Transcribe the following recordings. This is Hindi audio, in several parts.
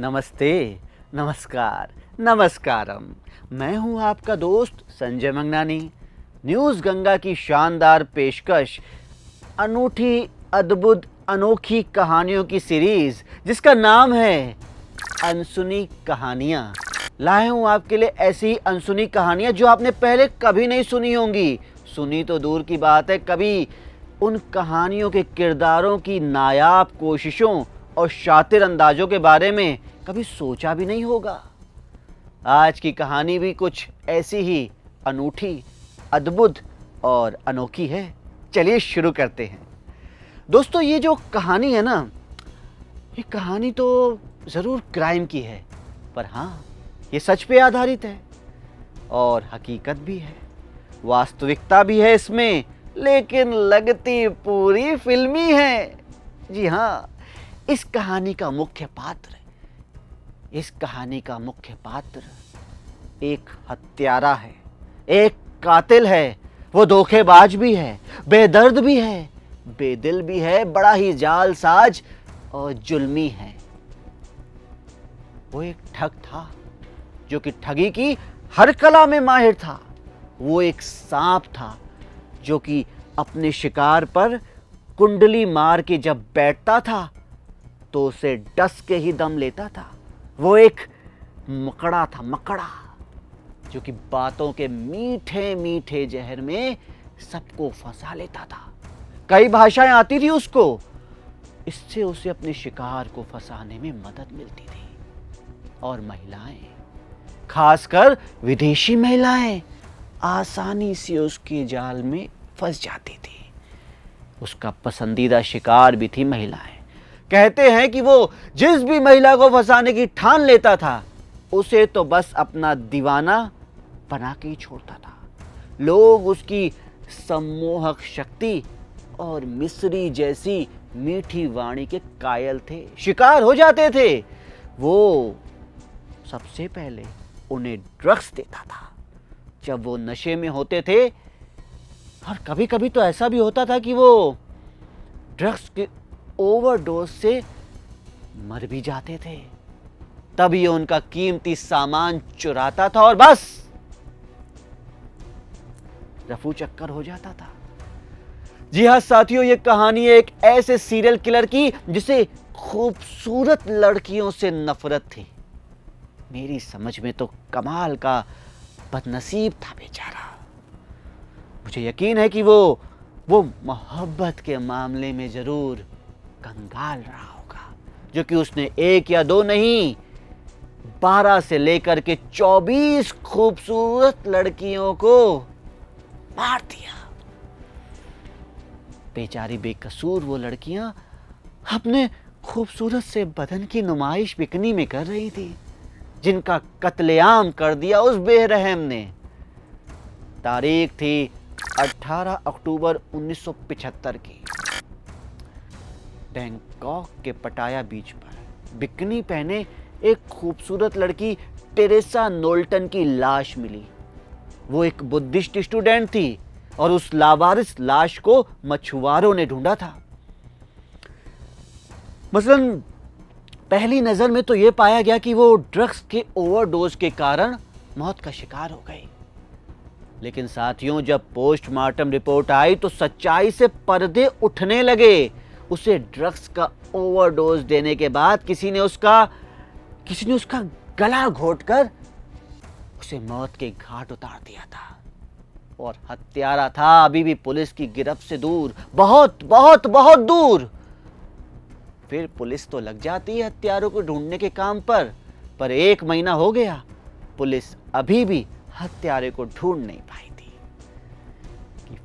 नमस्ते, नमस्कार, नमस्कारम। मैं हूं आपका दोस्त संजय मंगनानी। न्यूज़ गंगा की शानदार पेशकश, अनूठी, अद्भुत, अनोखी कहानियों की सीरीज जिसका नाम है अनसुनी कहानियाँ। लाए हूँ आपके लिए ऐसी अनसुनी कहानियाँ जो आपने पहले कभी नहीं सुनी होंगी। सुनी तो दूर की बात है, कभी उन कहानियों के किरदारों की नायाब कोशिशों और शातिर अंदाजों के बारे में कभी सोचा भी नहीं होगा। आज की कहानी भी कुछ ऐसी ही अनूठी, अद्भुत और अनोखी है। चलिए शुरू करते हैं। दोस्तों, ये जो कहानी है ना, ये कहानी तो ज़रूर क्राइम की है, पर हाँ, ये सच पे आधारित है और हकीकत भी है, वास्तविकता भी है इसमें, लेकिन लगती पूरी फिल्मी है। जी हाँ, इस कहानी का मुख्य पात्र एक हत्यारा है, एक कातिल है। वो धोखेबाज भी है, बेदर्द भी है, बेदिल भी है, बड़ा ही जालसाज और जुल्मी है। वो एक ठग था जो कि ठगी की हर कला में माहिर था। वो एक सांप था जो कि अपने शिकार पर कुंडली मार के जब बैठता था तो उसे डस के ही दम लेता था। वो एक मकड़ा था, मकड़ा, जो कि बातों के मीठे मीठे जहर में सबको फंसा लेता था। कई भाषाएं आती थी उसको, इससे उसे अपने शिकार को फंसाने में मदद मिलती थी। और महिलाएं, खासकर विदेशी महिलाएं, आसानी से उसके जाल में फंस जाती थी। उसका पसंदीदा शिकार भी थी महिलाएं। कहते हैं कि वो जिस भी महिला को फंसाने की ठान लेता था, उसे तो बस अपना दीवाना बना के ही छोड़ता था। लोग उसकी सम्मोहक शक्ति और मिस्री जैसी मीठी वाणी के कायल थे, शिकार हो जाते थे। वो सबसे पहले उन्हें ड्रग्स देता था जब वो नशे में होते थे, और कभी कभी तो ऐसा भी होता था कि वो ड्रग्स के ओवरडोज से मर भी जाते थे। तब ये उनका कीमती सामान चुराता था और बस रफू चक्कर हो जाता था। जी हाँ साथियों, ये कहानी है एक ऐसे सीरियल किलर की जिसे खूबसूरत लड़कियों से नफरत थी। मेरी समझ में तो कमाल का बदनसीब था बेचारा। मुझे यकीन है कि वो मोहब्बत के मामले में जरूर कंगाल रहा होगा, जो कि उसने एक या दो नहीं, 12 से लेकर के 24 खूबसूरत लड़कियों को मार दिया। बेचारी बेकसूर वो लड़कियां अपने खूबसूरत से बदन की नुमाइश बिकनी में कर रही थी, जिनका कत्लेआम कर दिया उस बेरहम ने। तारीख थी 18 अक्टूबर 1975 की। बैंकॉक के पटाया बीच पर बिकनी पहने एक खूबसूरत लड़की टेरेसा नोल्टन की लाश मिली। वो एक बुद्धिस्ट स्टूडेंट थी और उस लावारिस लाश को मछुआरों ने ढूंढा था। मसलन पहली नजर में तो यह पाया गया कि वो ड्रग्स के ओवरडोज के कारण मौत का शिकार हो गई। लेकिन साथियों, जब पोस्टमार्टम रिपोर्ट आई तो सच्चाई से पर्दे उठने लगे। उसे ड्रग्स का ओवरडोज देने के बाद किसी ने उसका गला घोंटकर उसे मौत के घाट उतार दिया था। और हत्यारा था अभी भी पुलिस की गिरफ्त से दूर, बहुत बहुत बहुत दूर। फिर पुलिस तो लग जाती है हत्यारों को ढूंढने के काम पर 1 महीना हो गया, पुलिस अभी भी हत्यारे को ढूंढ नहीं पाई थी कि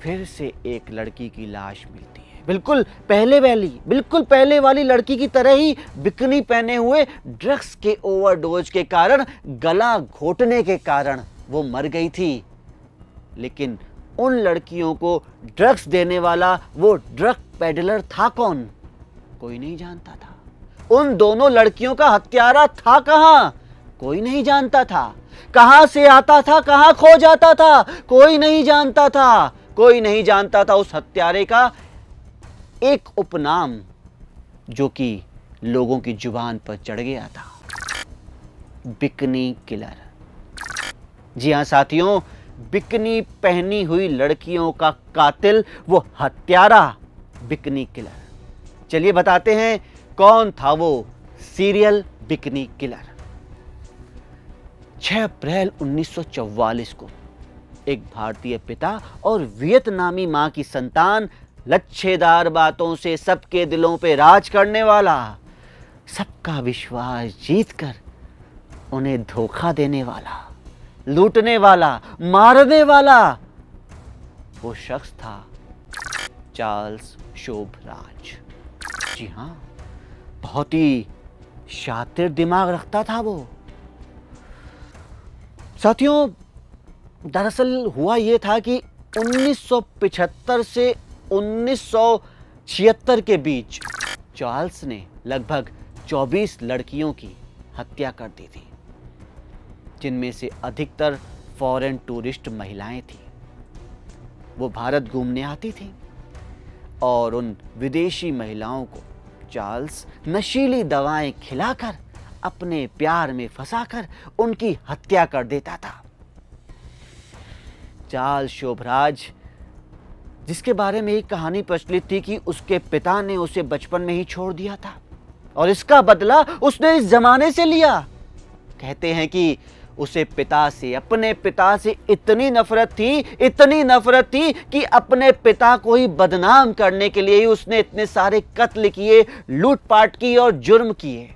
फिर से एक लड़की की लाश मिलती है, बिल्कुल पहले वाली लड़की की तरह ही, बिकनी पहने हुए, ड्रग्स के ओवरडोज के कारण, गला घोटने के कारण वो मर गई थी। लेकिन उन लड़कियों को ड्रग्स देने वाला वो ड्रग पेडलर था कौन? कोई नहीं जानता था। उन दोनों लड़कियों का हत्यारा था कहां? कोई नहीं जानता था। कहां से आता था, कहां खो जाता था, कोई नहीं जानता था। कोई नहीं जानता था उस हत्यारे का एक उपनाम, जो कि लोगों की जुबान पर चढ़ गया था। Bikini killer. जी हाँ साथियों, बिकनी पहनी हुई लड़कियों का कातिल, वो हत्यारा बिकनी किलर। चलिए बताते हैं कौन था वो सीरियल बिकनी किलर। 6 अप्रैल 1944 को एक भारतीय पिता और वियतनामी मां की संतान, लच्छेदार बातों से सबके दिलों पे राज करने वाला, सबका विश्वास जीतकर उन्हें धोखा देने वाला, लूटने वाला, मारने वाला, वो शख्स था चार्ल्स शोभराज। जी हां, बहुत ही शातिर दिमाग रखता था वो। साथियों, दरअसल हुआ यह था कि 1975 से 1976 के बीच चार्ल्स ने लगभग 24 लड़कियों की हत्या कर दी थी, जिनमें से अधिकतर फॉरेन टूरिस्ट महिलाएं थीं। वो भारत घूमने आती थीं और उन विदेशी महिलाओं को चार्ल्स नशीली दवाएं खिलाकर, अपने प्यार में फंसाकर उनकी हत्या कर देता था। चार्ल्स शोभराज, जिसके बारे में एक कहानी प्रचलित थी कि उसके पिता ने उसे बचपन में ही छोड़ दिया था और इसका बदला उसने इस जमाने से लिया। कहते हैं कि उसे अपने पिता से इतनी नफरत थी कि अपने पिता को ही बदनाम करने के लिए ही उसने इतने सारे कत्ल किए, लूटपाट की और जुर्म किए।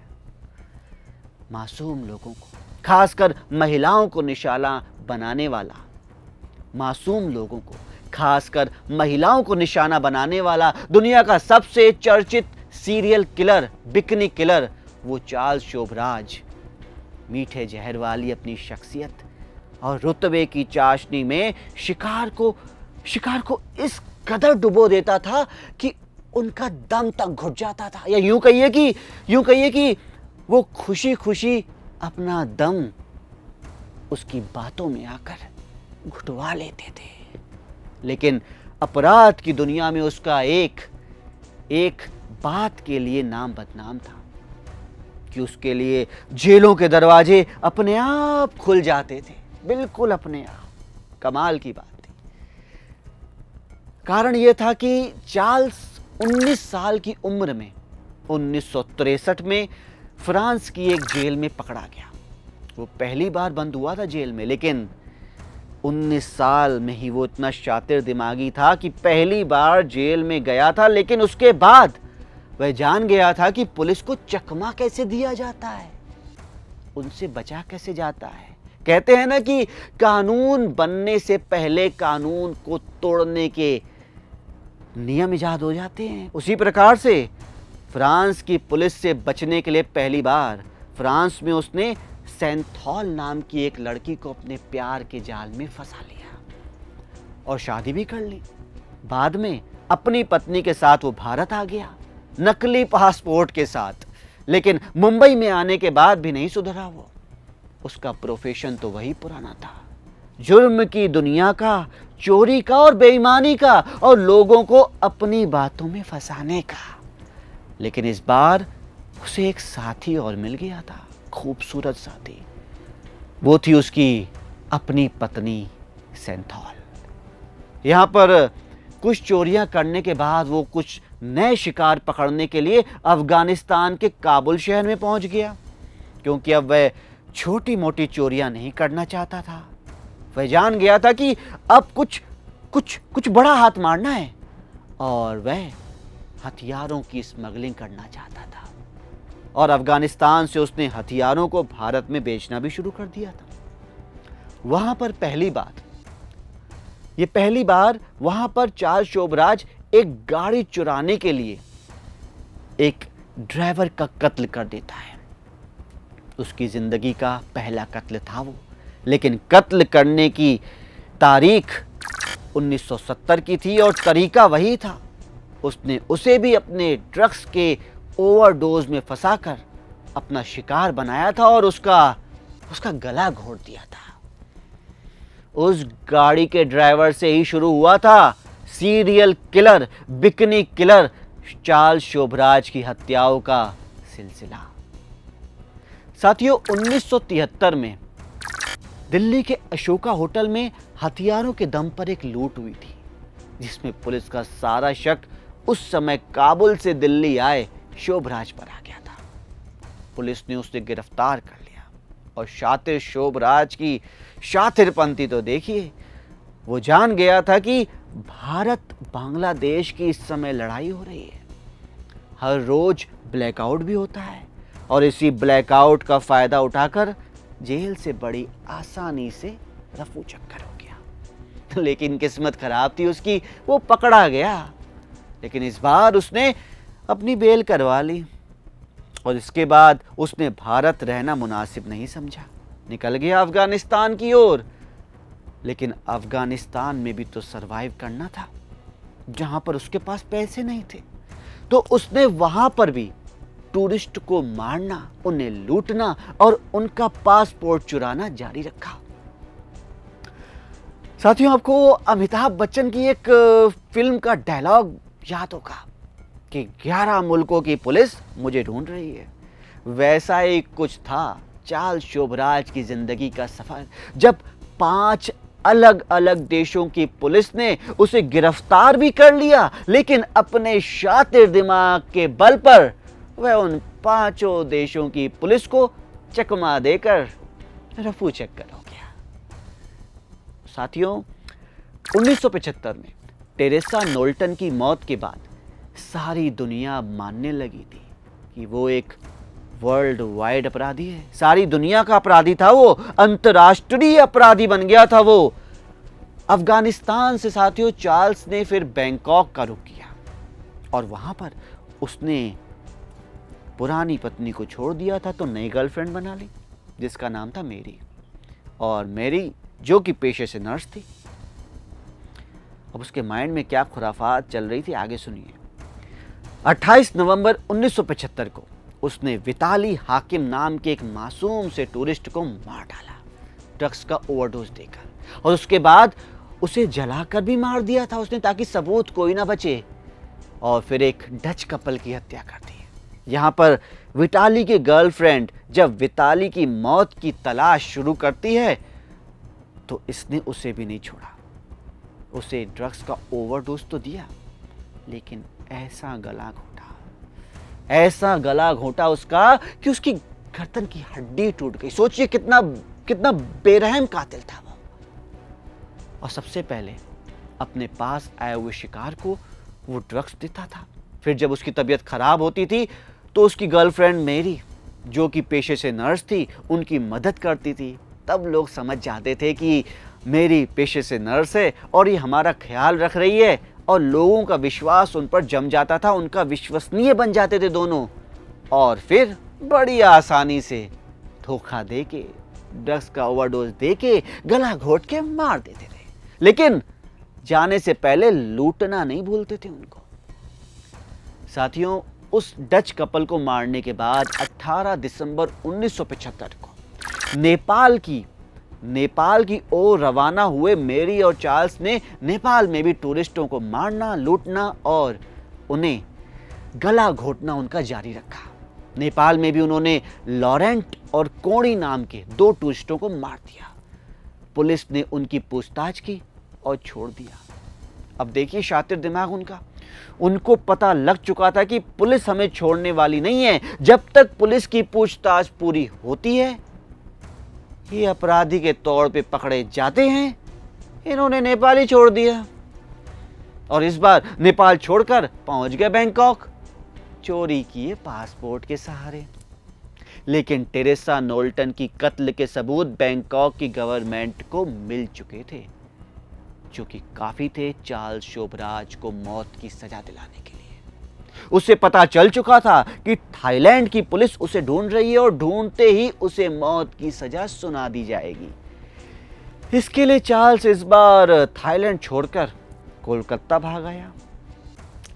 मासूम लोगों को, खासकर महिलाओं को निशाना बनाने वाला, दुनिया का सबसे चर्चित सीरियल किलर बिकनी किलर, वो चार्ल्स शोभराज मीठे जहर वाली अपनी शख्सियत और रुतबे की चाशनी में शिकार को इस कदर डुबो देता था कि उनका दम तक घुट जाता था, या यूं कहिए कि वो खुशी खुशी अपना दम उसकी बातों में आकर घुटवा लेते थे। लेकिन अपराध की दुनिया में उसका एक बात के लिए नाम बदनाम था कि उसके लिए जेलों के दरवाजे अपने आप खुल जाते थे, बिल्कुल अपने आप। कमाल की बात थी। कारण यह था कि चार्ल्स 19 साल की उम्र में 1963 में फ्रांस की एक जेल में पकड़ा गया। वो पहली बार बंद हुआ था जेल में, लेकिन 19 साल में ही वो इतना शातिर दिमागी था कि पहली बार जेल में गया था, लेकिन उसके बाद वह जान गया था कि पुलिस को चकमा कैसे दिया जाता है, उनसे बचा कैसे जाता है। कहते हैं ना कि कानून बनने से पहले कानून को तोड़ने के नियम इजाद हो जाते हैं। उसी प्रकार से फ्रांस की पुलिस से बचने के लिए पहली बार फ्रांस में उसने सेंथॉल नाम की एक लड़की को अपने प्यार के जाल में फंसा लिया और शादी भी कर ली। बाद में अपनी पत्नी के साथ वो भारत आ गया, नकली पासपोर्ट के साथ। लेकिन मुंबई में आने के बाद भी नहीं सुधरा वो। उसका प्रोफेशन तो वही पुराना था, जुर्म की दुनिया का, चोरी का और बेईमानी का, और लोगों को अपनी बातों में फंसाने का। लेकिन इस बार उसे एक साथी और मिल गया था, खूबसूरत साथी। वो थी उसकी अपनी पत्नी सेंथॉल। यहां पर कुछ चोरियां करने के बाद वो कुछ नए शिकार पकड़ने के लिए अफगानिस्तान के काबुल शहर में पहुंच गया, क्योंकि अब वह छोटी मोटी चोरियां नहीं करना चाहता था। वह जान गया था कि अब कुछ बड़ा हाथ मारना है, और वह हथियारों की स्मगलिंग करना चाहता था। और अफगानिस्तान से उसने हथियारों को भारत में बेचना भी शुरू कर दिया था। वहां पर पहली बार वहां पर चार्ल्स शोभराज एक गाड़ी चुराने के लिए एक ड्राइवर का कत्ल कर देता है। उसकी जिंदगी का पहला कत्ल था वो, लेकिन कत्ल करने की तारीख 1970 की थी और तरीका वही था। उसने उसे भी अपने ड्रग्स के ओवरडोज में फंसाकर अपना शिकार बनाया था और उसका गला घोट दिया था। उस गाड़ी के ड्राइवर से ही शुरू हुआ था serial killer, bikini killer Charles Sobhraj की हत्याओं का सिलसिला। साथियों, 1973 में दिल्ली के अशोका होटल में हथियारों के दम पर एक लूट हुई थी, जिसमें पुलिस का सारा शक उस समय काबुल से दिल्ली आए शोभराज पर आ गया था। पुलिस ने उसे गिरफ्तार कर लिया और शातिर शोभराज की शातिरपंती तो देखिए। वो जान गया था कि भारत बांग्लादेश की इस समय लड़ाई हो रही है। हर रोज ब्लैकआउट भी होता है और इसी ब्लैकआउट का फायदा उठाकर जेल से बड़ी आसानी से रफू चक्कर हो गया। लेकिन किस्मत खराब थी उसकी, वो पकड़ा गया। लेकिन इस बार उसने अपनी बेल करवा ली और इसके बाद उसने भारत रहना मुनासिब नहीं समझा, निकल गया अफगानिस्तान की ओर। लेकिन अफगानिस्तान में भी तो सरवाइव करना था, जहां पर उसके पास पैसे नहीं थे। तो उसने वहां पर भी टूरिस्ट को मारना, उन्हें लूटना और उनका पासपोर्ट चुराना जारी रखा। साथियों, आपको अमिताभ बच्चन की एक फिल्म का डायलॉग याद होगा कि 11 मुल्कों की पुलिस मुझे ढूंढ रही है। वैसा ही कुछ था चार्ल्स शोभराज की जिंदगी का सफर, जब 5 अलग अलग देशों की पुलिस ने उसे गिरफ्तार भी कर लिया, लेकिन अपने शातिर दिमाग के बल पर वह उन 5 देशों की पुलिस को चकमा देकर रफू चक्कर हो गया। साथियों, 1975 में टेरेसा नोल्टन की मौत के बाद सारी दुनिया मानने लगी थी कि वो एक वर्ल्ड वाइड अपराधी है। सारी दुनिया का अपराधी था वो, अंतर्राष्ट्रीय अपराधी बन गया था वो। अफगानिस्तान से साथियों चार्ल्स ने फिर बैंकॉक का रुख किया और वहां पर उसने पुरानी पत्नी को छोड़ दिया था तो नई गर्लफ्रेंड बना ली, जिसका नाम था मेरी। और मेरी जो कि पेशे से नर्स थी। अब उसके माइंड में क्या खुराफात चल रही थी, आगे सुनिए। 28 नवंबर 1975 को उसने विताली हाकिम नाम के एक मासूम से टूरिस्ट को मार डाला, ड्रग्स का ओवरडोज देकर। और उसके बाद उसे जलाकर भी मार दिया था उसने, ताकि सबूत कोई ना बचे। और फिर एक डच कपल की हत्या कर दी। यहाँ पर विताली की गर्लफ्रेंड जब विताली की मौत की तलाश शुरू करती है तो इसने उसे भी नहीं छोड़ा। उसे ड्रग्स का ओवरडोज तो दिया, लेकिन ऐसा गला घोटा उसका कि उसकी गर्दन की हड्डी टूट गई। सोचिए कितना बेरहम कातिल था वो। और सबसे पहले अपने पास आए हुए शिकार को वो ड्रग्स देता था। फिर जब उसकी तबीयत खराब होती थी तो उसकी गर्लफ्रेंड मेरी, जो कि पेशे से नर्स थी, उनकी मदद करती थी। तब लोग समझ जाते थे कि मेरी पेशे से नर्स है और ये हमारा ख्याल रख रही है, और लोगों का विश्वास उन पर जम जाता था, उनका विश्वसनीय बन जाते थे दोनों। और फिर बड़ी आसानी से धोखा देके, ड्रग्स का ओवरडोज देके, गला घोट के मार देते थे। लेकिन जाने से पहले लूटना नहीं भूलते थे उनको। साथियों, उस डच कपल को मारने के बाद 18 दिसंबर 1975 को नेपाल की ओर रवाना हुए मेरी और चार्ल्स ने नेपाल में भी टूरिस्टों को मारना, लूटना और उन्हें गला घोटना उनका जारी रखा। नेपाल में भी उन्होंने लॉरेंट और कोणी नाम के 2 टूरिस्टों को मार दिया। पुलिस ने उनकी पूछताछ की और छोड़ दिया। अब देखिए शातिर दिमाग उनका। उनको पता लग चुका था कि पुलिस हमें छोड़ने वाली नहीं है। जब तक पुलिस की पूछताछ पूरी होती है, ये अपराधी के तौर पे पकड़े जाते हैं। इन्होंने नेपाल ही छोड़ दिया और इस बार नेपाल छोड़कर पहुंच गए बैंकॉक, चोरी किए पासपोर्ट के सहारे। लेकिन टेरेसा नोल्टन की कत्ल के सबूत बैंकॉक की गवर्नमेंट को मिल चुके थे, जो कि काफी थे चार्ल्स शोभराज को मौत की सजा दिलाने के लिए। उसे पता चल चुका था कि थाईलैंड की पुलिस उसे ढूंढ रही है और ढूंढते ही उसे मौत की सजा सुना दी जाएगी। इसके लिए चार्ल्स इस बार थाईलैंड छोड़कर कोलकाता भाग आया।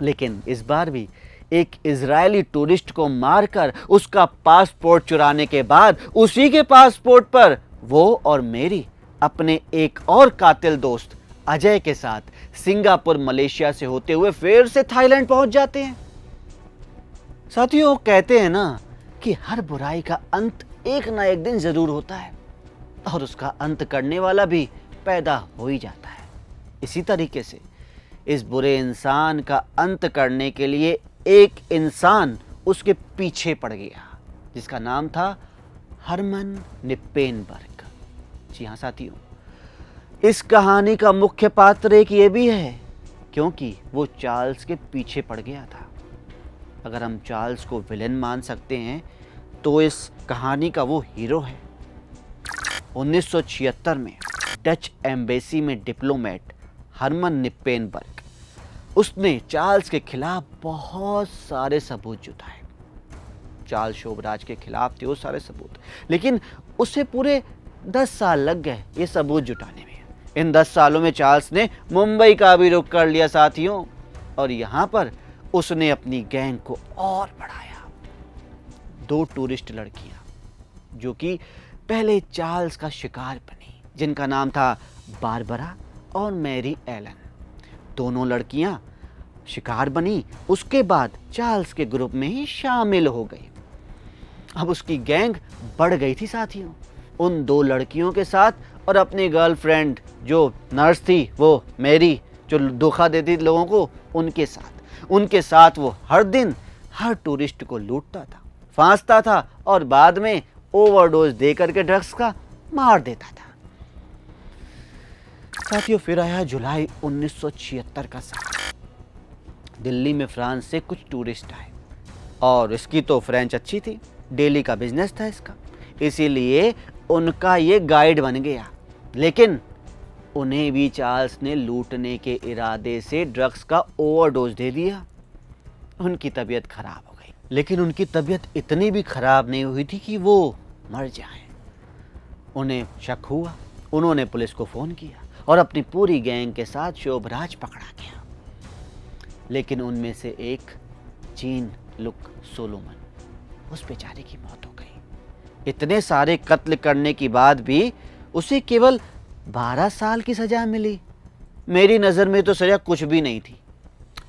लेकिन इस बार भी एक इजरायली टूरिस्ट को मारकर उसका पासपोर्ट चुराने के बाद उसी के पासपोर्ट पर वो और मेरी अपने एक और कातिल दोस्त अजय के साथ सिंगापुर मलेशिया से होते हुए फिर से थाईलैंड पहुंच जाते हैं। साथियों, कहते हैं ना कि हर बुराई का अंत एक ना एक दिन जरूर होता है और उसका अंत करने वाला भी पैदा हो ही जाता है। इसी तरीके से इस बुरे इंसान का अंत करने के लिए एक इंसान उसके पीछे पड़ गया जिसका नाम था हरमन निप्पेनबर्ग। जी हाँ साथियों, इस कहानी का मुख्य पात्र एक ये भी है क्योंकि वो चार्ल्स के पीछे पड़ गया था। अगर हम चार्ल्स को विलेन मान सकते हैं तो इस कहानी का वो हीरो है। 1976 में डच एम्बेसी में डिप्लोमेट हरमन निप्पेनबर्ग, उसने चार्ल्स के खिलाफ बहुत सारे सबूत जुटाए। चार्ल्स शोभराज के खिलाफ थे वो सारे सबूत, लेकिन उसे पूरे 10 साल लग गए ये सबूत जुटाने में। इन 10 सालों में चार्ल्स ने मुंबई का भी रुख कर लिया साथियों, और यहाँ पर उसने अपनी गैंग को और बढ़ाया। 2 टूरिस्ट लड़कियां जो कि पहले चार्ल्स का शिकार बनी, जिनका नाम था बारबरा और मैरी एलन। दोनों लड़कियां शिकार बनी, उसके बाद चार्ल्स के ग्रुप में ही शामिल हो गई। अब उसकी गैंग बढ़ गई थी साथियों, उन 2 लड़कियों के साथ और अपनी गर्लफ्रेंड जो नर्स थी, वो मैरी, जो धोखा देती थी लोगों को, उनके साथ वो हर दिन हर टूरिस्ट को लूटता था, फांसता था और बाद में ओवरडोज दे करके ड्रग्स का मार देता था। साथियों, फिर आया जुलाई 1976 का साल। दिल्ली में फ्रांस से कुछ टूरिस्ट आए और इसकी तो फ्रेंच अच्छी थी, डेली का बिजनेस था इसका, इसीलिए उनका ये गाइड बन गया। लेकिन उन्हें भी चार्ल्स ने लूटने के इरादे से ड्रग्स का ओवरडोज दे दिया। उनकी तबीयत खराब हो गई, लेकिन उनकी तबीयत इतनी भी खराब नहीं हुई थी कि वो मर जाएं। उन्हें शक हुआ, उन्होंने पुलिस को फ़ोन किया और अपनी पूरी गैंग के साथ शोभराज पकड़ा गया। लेकिन उनमें से एक जीन लुक सोलोमन, उस बेचारे की मौत हो गई। इतने सारे कत्ल करने के बाद भी उसे केवल 12 साल की सज़ा मिली। मेरी नज़र में तो सज़ा कुछ भी नहीं थी,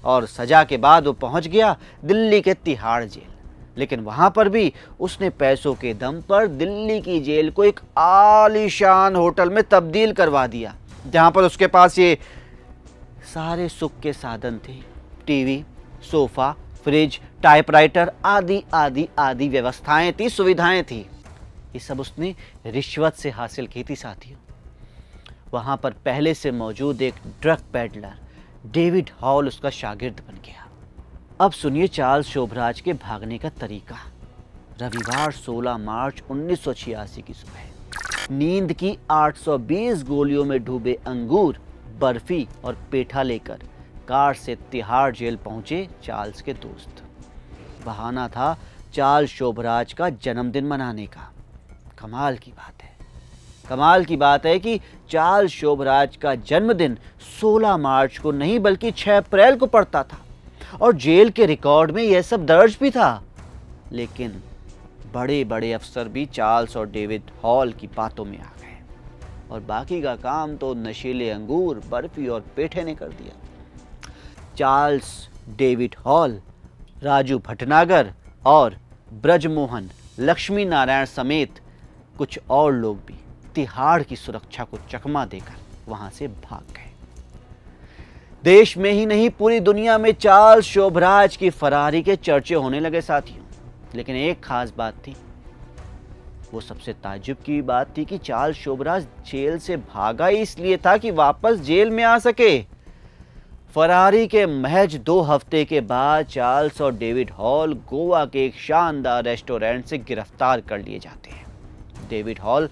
और सज़ा के बाद वो पहुंच गया दिल्ली के तिहाड़ जेल। लेकिन वहां पर भी उसने पैसों के दम पर दिल्ली की जेल को एक आलीशान होटल में तब्दील करवा दिया, जहां पर उसके पास ये सारे सुख के साधन थे, टीवी, सोफा, फ्रिज, टाइपराइटर आदि आदि आदि व्यवस्थाएं थी, सुविधाएं थी। ये सब उसने रिश्वत से हासिल की थी साथियों। वहां पर पहले से मौजूद एक ड्रग पेडलर डेविड हॉल उसका शागिर्द बन गया। अब सुनिए चार्ल्स शोभराज के भागने का तरीका। रविवार 16 मार्च 1986 की सुबह नींद की 820 गोलियों में डूबे अंगूर, बर्फी और पेठा लेकर कार से तिहाड़ जेल पहुंचे चार्ल्स के दोस्त। बहाना था चार्ल्स शोभराज का जन्मदिन मनाने का। कमाल की बात है कि चार्ल्स शोभराज का जन्मदिन 16 मार्च को नहीं बल्कि 6 अप्रैल को पड़ता था, और जेल के रिकॉर्ड में यह सब दर्ज भी था। लेकिन बड़े बड़े अफसर भी चार्ल्स और डेविड हॉल की बातों में आ गए, और बाकी का काम तो नशीले अंगूर, बर्फी और पेठे ने कर दिया। Charles, David hall, Raju Bhatnagar और ब्रजमोहन लक्ष्मी नारायण समेत कुछ और लोग भी तिहाड़ की सुरक्षा को चकमा देकर वहां से भाग गए। देश में ही नहीं पूरी दुनिया में चार्ल्स शोभराज की फरारी के चर्चे होने लगे साथियों। लेकिन एक खास बात थी, वो सबसे ताज्जुब की बात थी कि चार्ल्स शोभराज जेल से भागा ही इसलिए था कि वापस जेल में आ सके। फरारी के महज 2 हफ्ते के बाद चार्ल्स और डेविड हॉल गोवा के एक शानदार रेस्टोरेंट से गिरफ्तार कर लिए जाते हैं। डेविड हॉल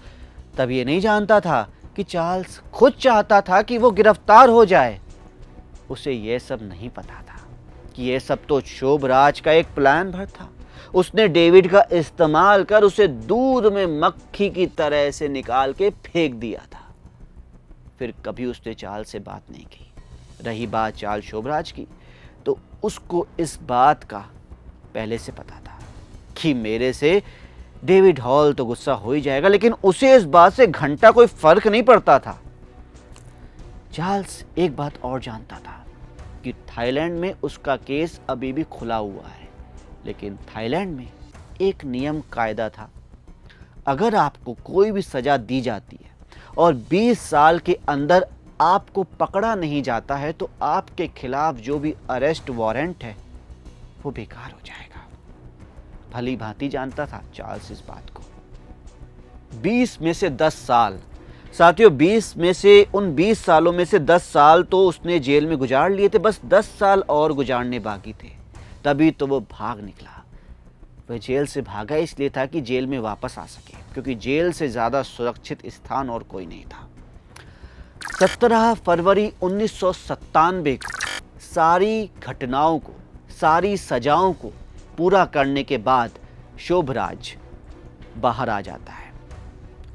तब ये नहीं जानता था कि चार्ल्स खुद चाहता था कि वो गिरफ्तार हो जाए। उसे यह सब नहीं पता था कि यह सब तो शोभराज का एक प्लान भर था। उसने डेविड का इस्तेमाल कर उसे दूध में मक्खी की तरह से निकाल के फेंक दिया था। फिर कभी उसने चार्ल्स से बात नहीं की। रही बात चार्ल्स शोभराज की, तो उसको इस बात का पहले से पता था कि मेरे से डेविड हॉल तो गुस्सा हो ही जाएगा, लेकिन उसे इस बात से घंटा कोई फर्क नहीं पड़ता था। चार्ल्स एक बात और जानता था कि थाईलैंड में उसका केस अभी भी खुला हुआ है, लेकिन थाईलैंड में एक नियम कायदा था, अगर आपको कोई भी सज़ा दी जाती है और 20 साल के अंदर आपको पकड़ा नहीं जाता है तो आपके खिलाफ जो भी अरेस्ट वारंट है वो बेकार हो जाएगा। भली भांति जानता था चार्ल्स इस बात को। 20 में से 10 साल, साथियों 20 में से उन 20 सालों में से 10 साल तो उसने जेल में गुजार लिए थे, बस 10 साल और गुजारने बाकी थे। तभी तो वो भाग निकला। वह जेल से भागा इसलिए था कि जेल में वापस आ सके, क्योंकि जेल से ज़्यादा सुरक्षित स्थान और कोई नहीं था। 17 फरवरी 1997 को सारी घटनाओं को, सारी सजाओं को पूरा करने के बाद शोभराज बाहर आ जाता है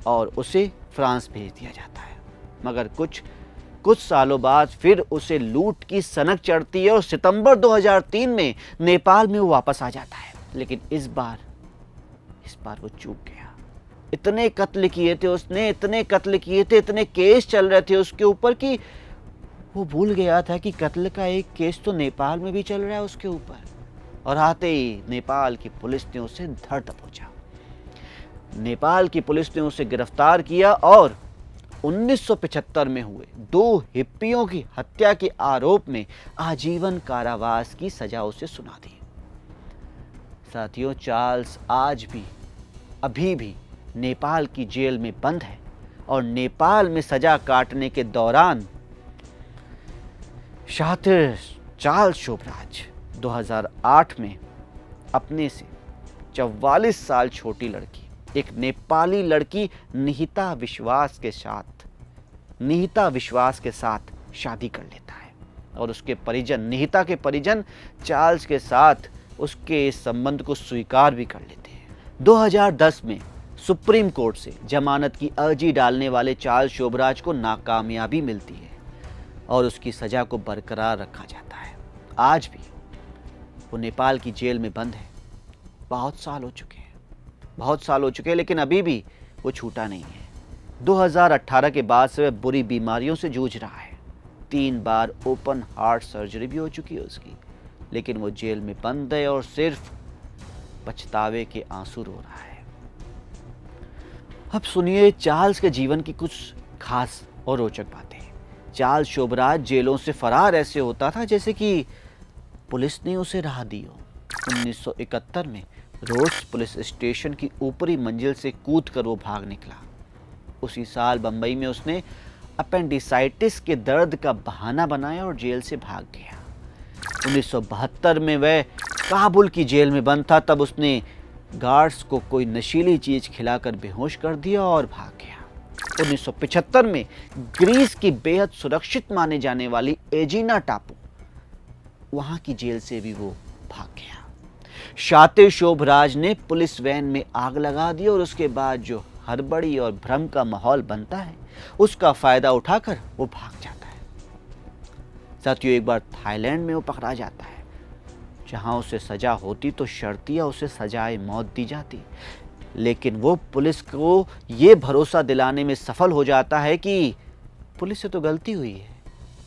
और उसे फ्रांस भेज दिया जाता है। मगर कुछ सालों बाद फिर उसे लूट की सनक चढ़ती है और सितंबर 2003 में नेपाल में वो वापस आ जाता है। लेकिन इस बार वो चूक गया। इतने कत्ल किए थे उसने, इतने कत्ल किए थे, इतने केस चल रहे थे उसके ऊपर कि वो भूल गया था कि कत्ल का एक केस तो नेपाल में भी चल रहा है उसके ऊपर। और आते ही नेपाल की पुलिस ने उसे धर दबोचा। नेपाल की पुलिस ने उसे गिरफ्तार किया और 1975 में हुए 2 हिप्पियों की हत्या के आरोप में आजीवन कारावास की सजा उसे सुना दी। साथियों, चार्ल्स आज भी, अभी भी नेपाल की जेल में बंद है और नेपाल में सजा काटने के दौरान शातिर चार्ल्स शोभराज 2008 में अपने से 44 साल छोटी लड़की, एक नेपाली लड़की निहिता विश्वास के साथ शादी कर लेता है और उसके परिजन, निहिता के परिजन चार्ल्स के साथ उसके इस संबंध को स्वीकार भी कर लेते हैं। 2010 में सुप्रीम कोर्ट से जमानत की अर्जी डालने वाले चार्ल्स शोभराज को नाकामयाबी मिलती है और उसकी सजा को बरकरार रखा जाता है। आज भी वो नेपाल की जेल में बंद है। बहुत साल हो चुके हैं, लेकिन अभी भी वो छूटा नहीं है। 2018 के बाद से वह बुरी बीमारियों से जूझ रहा है। 3 बार ओपन हार्ट सर्जरी भी हो चुकी है उसकी, लेकिन वो जेल में बंद है और सिर्फ पछतावे के आंसू रो रहा है। अब सुनिए चार्ल्स के जीवन की कुछ खास और रोचक बातें। चार्ल्स शोभराज जेलों से फरार ऐसे होता था जैसे कि पुलिस ने उसे राह दी हो। 1971 में रोड्स पुलिस स्टेशन की ऊपरी मंजिल से कूदकर वो भाग निकला। उसी साल बंबई में उसने अपेंडिसाइटिस के दर्द का बहाना बनाया और जेल से भाग गया। 1972 में वह काबुल की जेल में बंद था, तब उसने गार्ड्स को कोई नशीली चीज खिलाकर बेहोश कर दिया और भाग गया। 1975 में ग्रीस की बेहद सुरक्षित माने जाने वाली एजिना टापू, वहां की जेल से भी वो भाग गया। शातिर शोभराज ने पुलिस वैन में आग लगा दी और उसके बाद जो हड़बड़ी और भ्रम का माहौल बनता है उसका फायदा उठाकर वो भाग जाता है। साथियों, एक बार थाईलैंड में वो पकड़ा जाता है, जहां उसे सजा होती तो शर्तिया उसे सजाए मौत दी जाती। लेकिन वो पुलिस को ये भरोसा दिलाने में सफल हो जाता है कि पुलिस से तो गलती हुई है,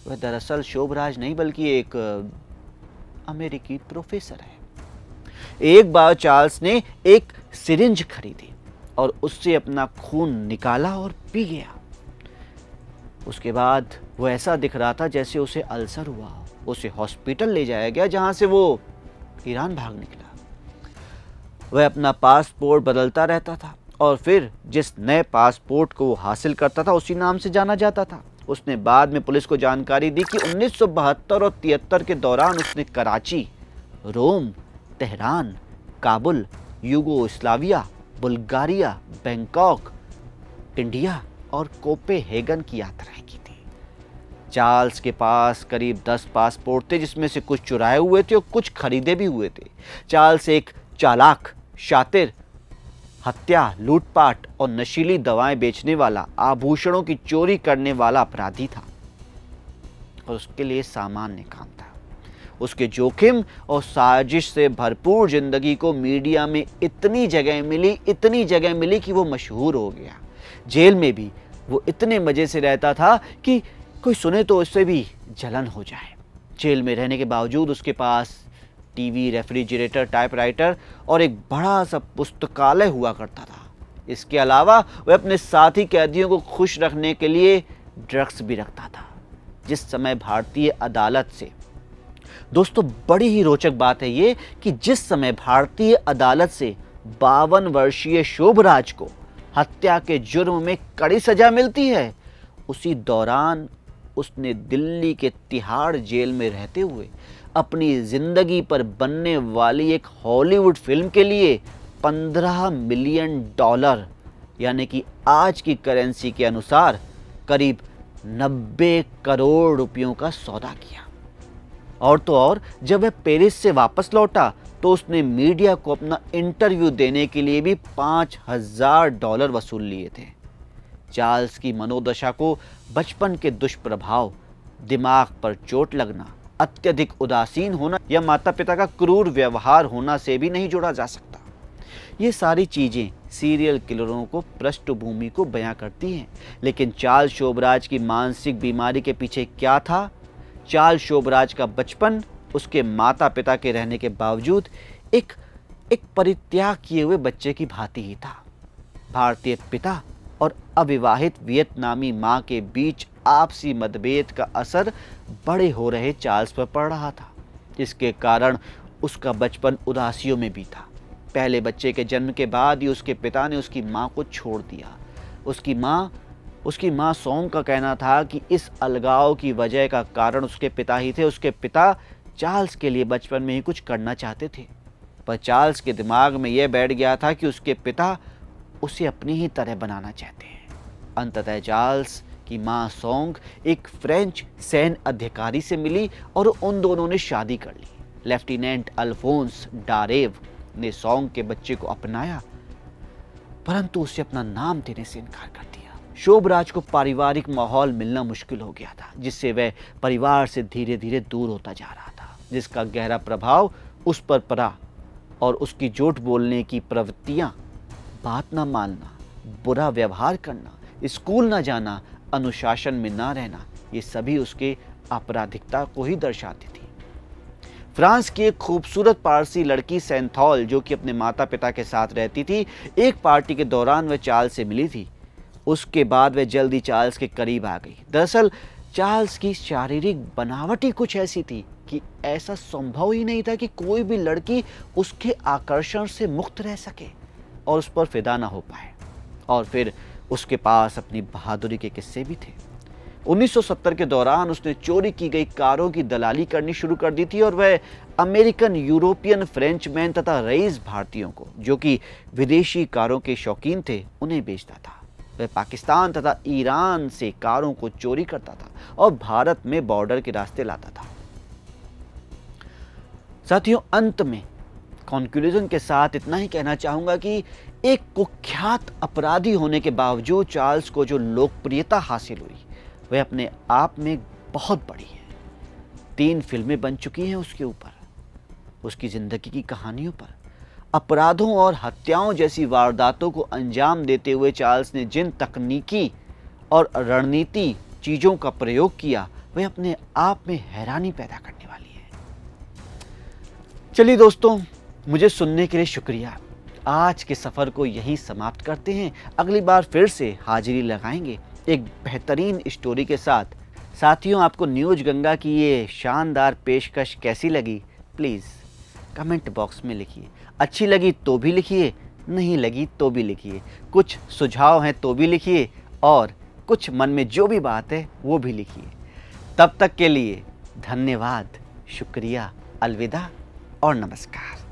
वह दरअसल शोभराज नहीं बल्कि एक अमेरिकी प्रोफेसर है। एक बार चार्ल्स ने एक सिरिंज खरीदी और उससे अपना खून निकाला और पी गया। उसके बाद वो ऐसा दिख रहा था जैसे उसे अल्सर हुआ हो। उसे हॉस्पिटल ले जाया गया, जहां से वो ईरान भाग निकला। वह अपना पासपोर्ट बदलता रहता था और फिर जिस नए पासपोर्ट को वो हासिल करता था उसी नाम से जाना जाता था। उसने बाद में पुलिस को जानकारी दी कि 1972 और 73 के दौरान उसने Karachi, Rome, Tehran, Kabul, Yugoslavia, Bulgaria, Bangkok, India और कोपेनहेगन की यात्राएं की थी। चार्ल्स के पास करीब 10 पासपोर्ट थे, जिसमें से कुछ चुराए हुए थे और कुछ खरीदे भी हुए थे। चार्ल्स एक चालाक, शातिर, हत्या, लूटपाट और नशीली दवाएं बेचने वाला, आभूषणों की चोरी करने वाला अपराधी था और उसके लिए सामान्य काम था। उसके जोखिम और साजिश से भरपूर जिंदगी को मीडिया में इतनी जगह मिली कि वो मशहूर हो गया। जेल में भी वो इतने मजे से रहता था कि कोई सुने तो उससे भी जलन हो जाए। जेल में रहने के बावजूद उसके पास टीवी, रेफ्रिजरेटर, टाइपराइटर और एक बड़ा सा पुस्तकालय हुआ करता था। इसके अलावा वह अपने साथी कैदियों को खुश रखने के लिए ड्रग्स भी रखता था। जिस समय भारतीय अदालत से, दोस्तों बड़ी ही रोचक बात है ये कि जिस समय भारतीय अदालत से 52 वर्षीय शोभराज को हत्या के जुर्म में कड़ी सजा मिलती है, उसी दौरान उसने दिल्ली के तिहाड़ जेल में रहते हुए अपनी जिंदगी पर बनने वाली एक हॉलीवुड फिल्म के लिए $15 मिलियन यानी कि आज की करेंसी के अनुसार करीब 90 करोड़ रुपयों का सौदा किया। और तो और जब वह पेरिस से वापस लौटा तो उसने मीडिया को अपना इंटरव्यू देने के लिए भी $5000 वसूल लिए थे। चार्ल्स की मनोदशा को बचपन के दुष्प्रभाव, दिमाग पर चोट लगना, अत्यधिक उदासीन होना या माता पिता का क्रूर व्यवहार होना से भी नहीं जोड़ा जा सकता। ये सारी चीजें सीरियल किलरों को पृष्ठभूमि को बयां करती हैं। लेकिन चार्ल्स शोभराज की मानसिक बीमारी के पीछे क्या था? चार्ल्स शोभराज का बचपन उसके माता पिता के रहने के बावजूद एक परित्याग किए हुए बच्चे की भांति ही था। भारतीय पिता और अविवाहित वियतनामी मां के बीच आपसी मतभेद का असर बड़े हो रहे चार्ल्स पर पड़ रहा था, जिसके कारण उसका बचपन उदासियों में बीता। पहले बच्चे के जन्म के बाद ही उसके पिता ने उसकी मां को छोड़ दिया। उसकी मां सोंग का कहना था कि इस अलगाव की वजह का कारण उसके पिता ही थे। उसके पिता चार्ल्स के लिए बचपन में ही कुछ करना चाहते थे, पर चार्ल्स के दिमाग में यह बैठ गया था कि उसके पिता उसे अपनी ही तरह बनाना चाहते हैं। अंततः चार्ल्स की मां सोंग एक फ्रेंच सैन्य अधिकारी से मिली और उन दोनों ने शादी कर ली। लेफ्टिनेंट अल्फोंस डारेव ने सोंग के बच्चे को अपनाया, परंतु उसे अपना नाम देने से इनकार कर दिया। शोभराज को पारिवारिक माहौल मिलना मुश्किल हो गया था, जिससे वह परिवार से धीरे धीरे दूर होता जा रहा था, जिसका गहरा प्रभाव उस पर पड़ा। और उसकी झूठ बोलने की प्रवृत्तियां, बात ना मानना, बुरा व्यवहार करना, स्कूल ना जाना, अनुशासन में ना रहना, ये सभी उसके आपराधिकता को ही दर्शाती थी। फ्रांस की एक खूबसूरत पारसी लड़की सेंथॉल, जो कि अपने माता पिता के साथ रहती थी, एक पार्टी के दौरान वह चार्ल्स से मिली थी। उसके बाद वह जल्दी चार्ल्स के करीब आ गई। दरअसल चार्ल्स की शारीरिक बनावट ही कुछ ऐसी थी कि ऐसा संभव ही नहीं था कि कोई भी लड़की उसके आकर्षण से मुक्त रह सके और उस पर फिदा ना हो पाए। और फिर उसके पास अपनी बहादुरी के किस्से भी थे। 1970 के दौरान उसने चोरी की गई कारों की दलाली करनी शुरू कर दी थी और वह अमेरिकन, यूरोपियन, फ्रेंचमैन तथा रईस भारतीयों को, जो कि विदेशी कारों के शौकीन थे, उन्हें बेचता था। वह पाकिस्तान तथा ईरान से कारों को चोरी करता था और भारत में बॉर्डर के रास्ते लाता था। साथियों, अंत में कंक्लूजन के साथ इतना ही कहना चाहूंगा कि एक कुख्यात अपराधी होने के बावजूद चार्ल्स को जो लोकप्रियता हासिल हुई वह अपने आप में बहुत बड़ी है। 3 फिल्में बन चुकी हैं उसके ऊपर, उसकी जिंदगी की कहानियों पर। अपराधों और हत्याओं जैसी वारदातों को अंजाम देते हुए चार्ल्स ने जिन तकनीकी और रणनीति चीजों का प्रयोग किया वह अपने आप में हैरानी पैदा करने वाली है। चलिए दोस्तों, मुझे सुनने के लिए शुक्रिया। आज के सफर को यहीं समाप्त करते हैं। अगली बार फिर से हाजिरी लगाएंगे एक बेहतरीन स्टोरी के साथ। साथियों, आपको न्यूज गंगा की ये शानदार पेशकश कैसी लगी? प्लीज़ कमेंट बॉक्स में लिखिए। अच्छी लगी तो भी लिखिए, नहीं लगी तो भी लिखिए। कुछ सुझाव हैं तो भी लिखिए और कुछ मन में जो भी बात है वो भी लिखिए। तब तक के लिए धन्यवाद, शुक्रिया, अलविदा और नमस्कार।